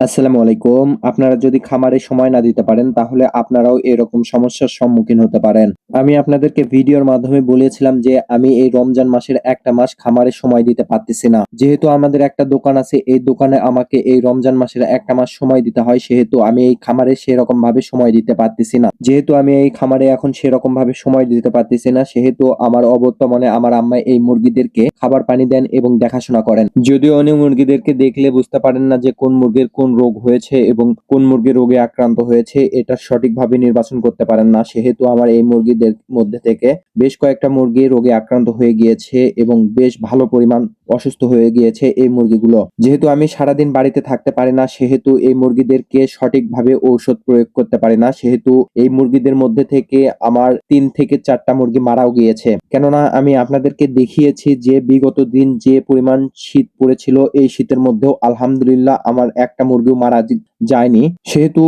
আসসালামু আলাইকুম। আপনারা যদি খামারে সময় না দিতে পারেন তাহলে আপনারাও এরকম সমস্যার সম্মুখীন হতে পারেন। আমি আপনাদেরকে ভিডিওর মাধ্যমে বলেছিলাম যে আমি এই রমজান মাসের ১ টা মাস খামারে সময় দিতে পারতেছি না। যেহেতু আমাদের একটা দোকান আছে, এই দোকানে আমাকে এই রমজান মাসের ১ টা মাস সময় দিতে হয়, সেহেতু আমি এই খামারে সেরকমভাবে সময় দিতে পারতেছি না। যেহেতু আমি এই খামারে এখন সেরকমভাবে সময় দিতে পারতেছি না, সেহেতু আমার অবর্তমানে আমার আম্মা এই মুরগিদেরকে খাবার পানি দেন এবং দেখাশোনা করেন। যদিও উনি মুরগিদেরকে দেখলে বুঝতে পারেন না যে কোন মুরগির কোন রোগ হয়েছে এবং কোন মুরগি রোগে আক্রান্ত হয়েছে, এটা সঠিকভাবে নির্বাচন করতে পারেন না। সেহেতু আমার এই মুরগিদের মধ্যে থেকে বেশ কয়েকটা মুরগি রোগে আক্রান্ত হয়ে গিয়েছে এবং বেশ ভালো পরিমাণ অসুস্থ হয়ে গিয়েছে এই মুরগিগুলো। যেহেতু আমি সারাদিন বাড়িতে থাকতে পারি না, সেহেতু এই মুরগিদেরকে সঠিকভাবে ঔষধ প্রয়োগ করতে পারি না। সেহেতু এই মুরগিদের মধ্যে থেকে আমার ৩ থেকে ৪ টা মুরগি মারাও গিয়েছে। কেননা আমি আপনাদেরকে দেখিয়েছি যে বিগত দিন যে পরিমাণ শীত পড়েছিল, এই শীতের মধ্যেও আলহামদুলিল্লাহ আমার একটা মুরগিও মারা যায়নি। সেহেতু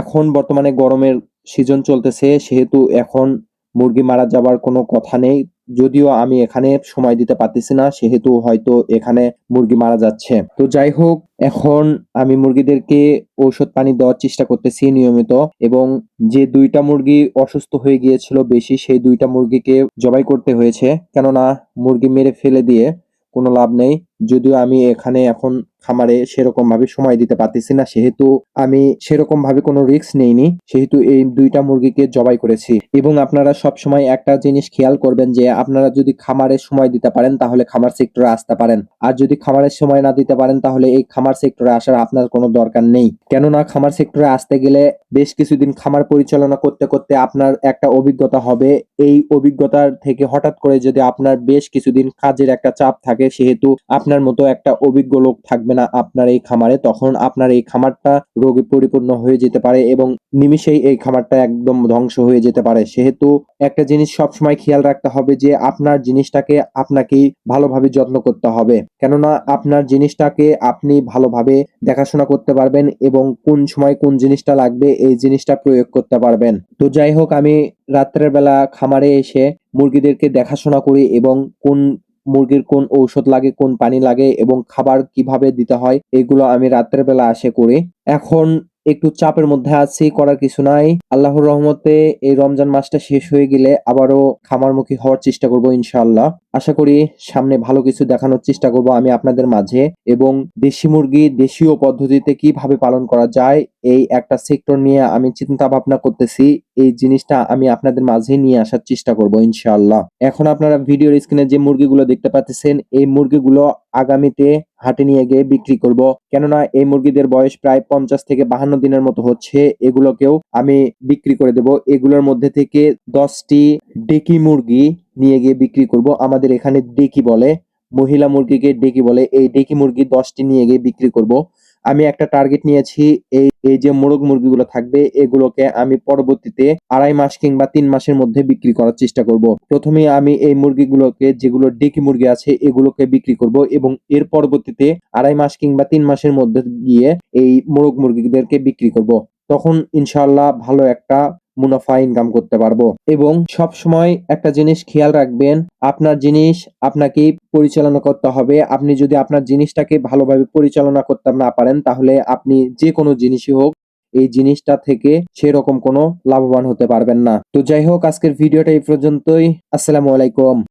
এখন বর্তমানে গরমের সিজন চলতেছে, সেহেতু এখন মুরগি মারা যাবার কোনো কথা নেই। যদিও আমি এখানে সময় দিতে পারতেছি না, সেহেতু হয়তো এখানে মুরগি মারা যাচ্ছে। তো যাই হোক, এখন আমি মুরগিদেরকে ঔষধ পানি দেওয়ার চেষ্টা করতেছি নিয়মিত, এবং যে ২ টা মুরগি অসুস্থ হয়ে গিয়েছিল বেশি, সেই ২ টা মুরগিকে জবাই করতে হয়েছে। কেননা মুরগি মেরে ফেলে দিয়ে কোনো লাভ নেই। যদিও আমি এখানে এখন খামারে সেরকমভাবে সময় দিতে পারতেছি না, সেহেতু আমি সেরকমভাবে কোনো রিস্ক নেইনি। সেহেতু এই ২ টা মুরগিকে জবাই করেছি। এবং আপনারা সবসময় একটা জিনিস খেয়াল করবেন যে আপনারা যদি খামারে সময় দিতে পারেন তাহলে খামার সেক্টরে আসতে পারেন। আর যদি খামারের সময় না দিতে পারেন তাহলে এই খামার সেক্টরে আসার আপনার কোনো দরকার নেই। কেননা খামার সেক্টরে আসতে গেলে বেশ কিছুদিন খামার পরিচালনা করতে, করতে আপনার একটা অভিজ্ঞতা হবে। এই অভিজ্ঞতার থেকে হঠাৎ করে যদি আপনার বেশ কিছুদিন কাজের একটা চাপ থাকে, সেহেতু আপনার মতো একটা অভিজ্ঞ লোক থাকবে না আপনার এই খামারে। তখন আপনার এই খামারটা রোগে পরিপূর্ণ হয়ে যেতে পারে এবং নিমিষেই এই খামারটা একদম ধ্বংস হয়ে যেতে পারে। সেহেতু একটা জিনিস সবসময় খেয়াল রাখতে হবে যে আপনার জিনিসটাকে আপনাকেই ভালোভাবে যত্ন করতে হবে। কেননা আপনার জিনিসটাকে আপনি ভালোভাবে দেখাশোনা করতে পারবেন এবং কোন সময় কোন জিনিসটা লাগবে এই জিনিসটা প্রয়োগ করতে পারবেন। তো যাই হোক, আমি রাত্রের বেলা খামারে এসে মুরগিদেরকে দেখাশোনা করি এবং কোন মুরগির কোন ঔষধ লাগে, কোন পানি লাগে এবং খাবার কিভাবে দিতে হয়, এগুলো আমি রাত্রের বেলা এসে করি। এখন একটু চাপের মধ্যে আছি, করার কিছু নাই। আল্লাহর রহমতে এই রমজান মাসটা শেষ হয়ে গেলে আবারও খামারমুখী হওয়ার চেষ্টা করব ইনশাআল্লাহ। আশা করি সামনে ভালো কিছু দেখানোর চেষ্টা করব আমি আপনাদের মাঝে, এবং দেশি মুরগি দেশীয় পদ্ধতিতে কিভাবে পালন করা যায় এই একটা সেক্টর নিয়ে আমি চিন্তা ভাবনা করতেছি। এই জিনিসটা আমি আপনাদের মাঝে নিয়ে আসার চেষ্টা করব ইনশাআল্লাহ। এখন আপনারা ভিডিওর স্ক্রিনে যে মুরগিগুলো দেখতে পাচ্ছেন, এই মুরগিগুলো আগামীতে হাটে নিয়ে গিয়ে বিক্রি করব। কেননা এই মুরগিদের বয়স প্রায় ৫০ থেকে ৫২ দিনের মতো হচ্ছে। এগুলোকেও আমি বিক্রি করে দেব। এগুলোর মধ্যে থেকে ১০ টি ডেকি মুরগি নিয়ে গিয়ে বিক্রি করব। আমাদের এখানে ডেকি বলে, মহিলা মুরগিকে ডেকি বলে। এই ডেকি মুরগি ১০ টি নিয়ে গিয়ে বিক্রি করব। আমি একটা টার্গেট নিয়েছি, এই যে মোরগ মুরগিগুলো থাকবে এগুলোকে আমি পরবর্তীতে ২.৫ মাস কিংবা ৩ মাসের মধ্যে বিক্রি করার চেষ্টা করব। প্রথমে আমি এই মুরগিগুলোকে, যেগুলো ডেকি মুরগি আছে, এগুলোকে বিক্রি করব এবং এর পরবর্তীতে ২.৫ মাস কিংবা ৩ মাসের মধ্যে গিয়ে এই মোরগ মুরগিদেরকে বিক্রি করব। তখন ইনশাআল্লাহ ভালো একটা মুনাফা ইনকাম করতে পারবো। এবং সব সময় একটা জিনিস খেয়াল রাখবেন, আপনার জিনিস আপনাকেই পরিচালনা করতে হবে। আপনি যদি আপনার জিনিসটাকে ভালোভাবে পরিচালনা করতে না পারেন তাহলে আপনি যে কোনো জিনিসই হোক, এই জিনিসটা থেকে সেরকম কোনো লাভবান হতে পারবেন না। তো যাই হোক, আজকের ভিডিওটা এই পর্যন্তই। আসসালামু আলাইকুম।